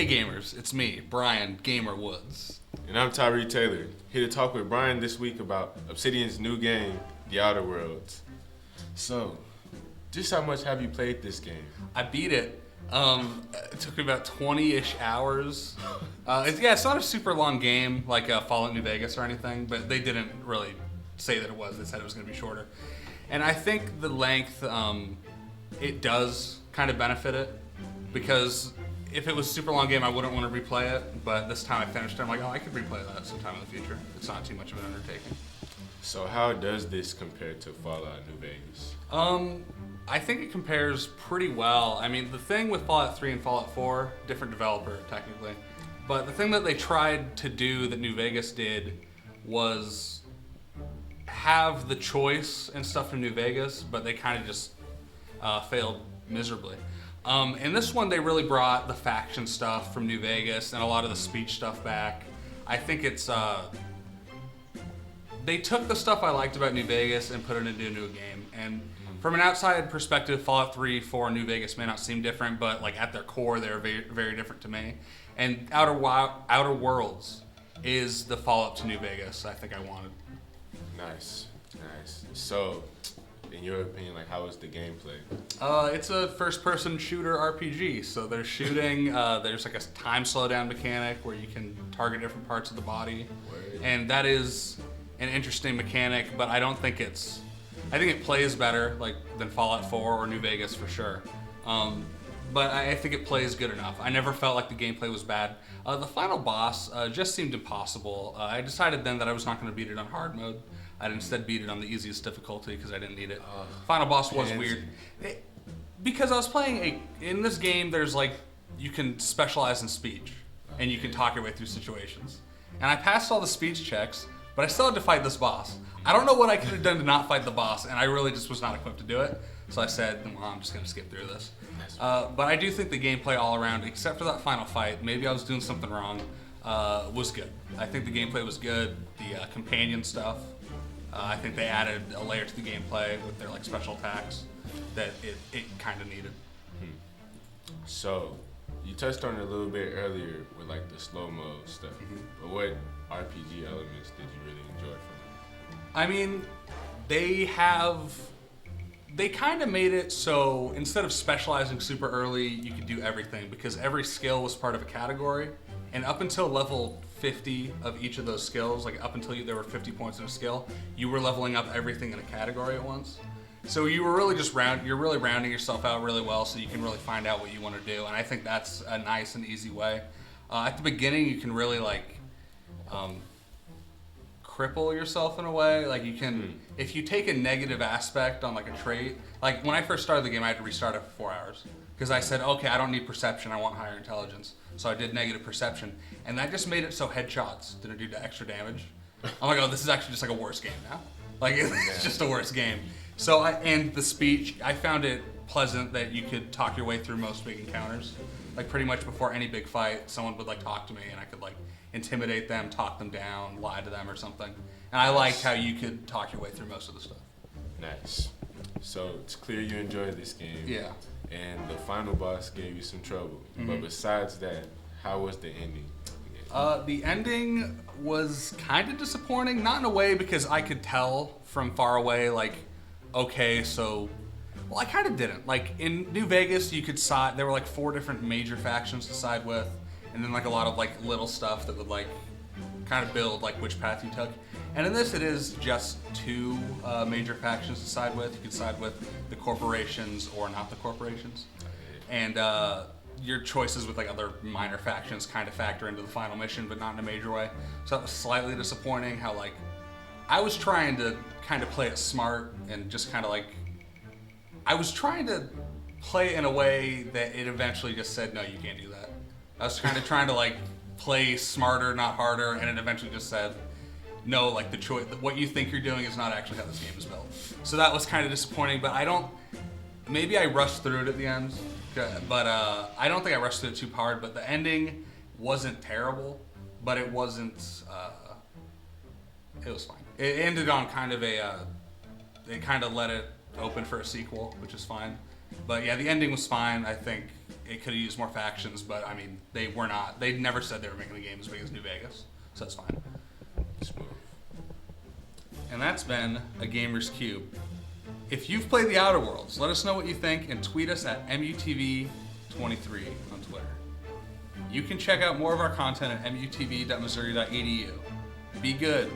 Hey gamers, it's me, Brian Gamer Woods. And I'm Tyree Taylor, here to talk with Brian this week about Obsidian's new game, The Outer Worlds. So, just how much have you played this game? I beat it. It took me about 20-ish hours. It's not a super long game like Fallout New Vegas or anything, but they didn't really say that it was. They said it was going to be shorter. And I think the length, it does kind of benefit it, because if it was a super long game, I wouldn't want to replay it, but this time I finished it, I'm like, oh, I could replay that sometime in the future. It's not too much of an undertaking. So how does this compare to Fallout New Vegas? I think it compares pretty well. I mean, the thing with Fallout 3 and Fallout 4, different developer, technically, but the thing that they tried to do that New Vegas did was have the choice and stuff from New Vegas, but they kind of just failed miserably. In this one, they really brought the faction stuff from New Vegas and a lot of the speech stuff back. I think it's they took the stuff I liked about New Vegas and put it into a new game. And from an outside perspective, Fallout 3, 4, and New Vegas may not seem different, but like at their core, they're very, very different to me. And Outer Worlds is the follow-up to New Vegas I think I wanted. Nice. So, in your opinion, like, how is the gameplay? It's a first-person shooter RPG. So there's shooting. There's like a time slowdown mechanic where you can target different parts of the body, and that is an interesting mechanic. But I don't think it's. I think it plays better than Fallout 4 or New Vegas for sure. But I think it plays good enough. I never felt like the gameplay was bad. The final boss just seemed impossible. I decided then that I was not going to beat it on hard mode. I'd instead beat it on the easiest difficulty because I didn't need it. Final boss was weird. Because I was playing in this game, there's you can specialize in speech and you can talk your way through situations. And I passed all the speech checks, but I still had to fight this boss. I don't know what I could have done to not fight the boss, and I really just was not equipped to do it. So I said, well, I'm just going to skip through this. But I do think the gameplay all around, except for that final fight, maybe I was doing something wrong, was good. I think the gameplay was good. The companion stuff, I think they added a layer to the gameplay with their special attacks that it kind of needed. So, you touched on it a little bit earlier with the slow-mo stuff, but what RPG elements did you really enjoy from it? I mean, they kind of made it so instead of specializing super early, you could do everything because every skill was part of a category. And up until level 50 of each of those skills, up until there were 50 points in a skill, you were leveling up everything in a category at once. So you were really you're really rounding yourself out really well so you can really find out what you want to do. And I think that's a nice and easy way. At the beginning, you can really cripple yourself in a way. You can, if you take a negative aspect on a trait, when I first started the game, I had to restart it for 4 hours because I said, okay, I don't need perception, I want higher intelligence. So I did negative perception, and that just made it so headshots didn't do extra damage. I'm like, oh, this is actually just a worse game now. It's just a worse game. So and the speech, I found it pleasant that you could talk your way through most big encounters. Pretty much before any big fight, someone would talk to me, and I could intimidate them, talk them down, lie to them or something. And I liked how you could talk your way through most of the stuff. Nice. So it's clear you enjoyed this game. Yeah. And the final boss gave you some trouble. But besides that, how was the ending? The ending was kind of disappointing, not in a way because I could tell from far away, okay, so... Well, I kind of didn't. In New Vegas, you could side... There were 4 different major factions to side with, and then a lot of little stuff that would kind of build which path you took. And in this, it is just 2 major factions to side with. You can side with the corporations or not the corporations, and your choices with other minor factions kind of factor into the final mission, but not in a major way. So that was slightly disappointing. How I was trying to kind of play it smart and just kind of I was trying to play in a way that it eventually just said no, you can't do that. I was kind of trying to play smarter, not harder, and it eventually just said, no, the choice, what you think you're doing is not actually how this game is built. So that was kind of disappointing, but maybe I rushed through it at the end, but I don't think I rushed through it too hard, but the ending wasn't terrible, but it wasn't, it was fine. It ended on kind of they kind of let it open for a sequel, which is fine. But yeah, the ending was fine. I think it could have used more factions, but I mean, they were not. They never said they were making a game as big as New Vegas, so that's fine. Smooth. And that's been a Gamer's Cube. If you've played the Outer Worlds, let us know what you think and tweet us at MUTV23 on Twitter. You can check out more of our content at mutv.missouri.edu. Be good.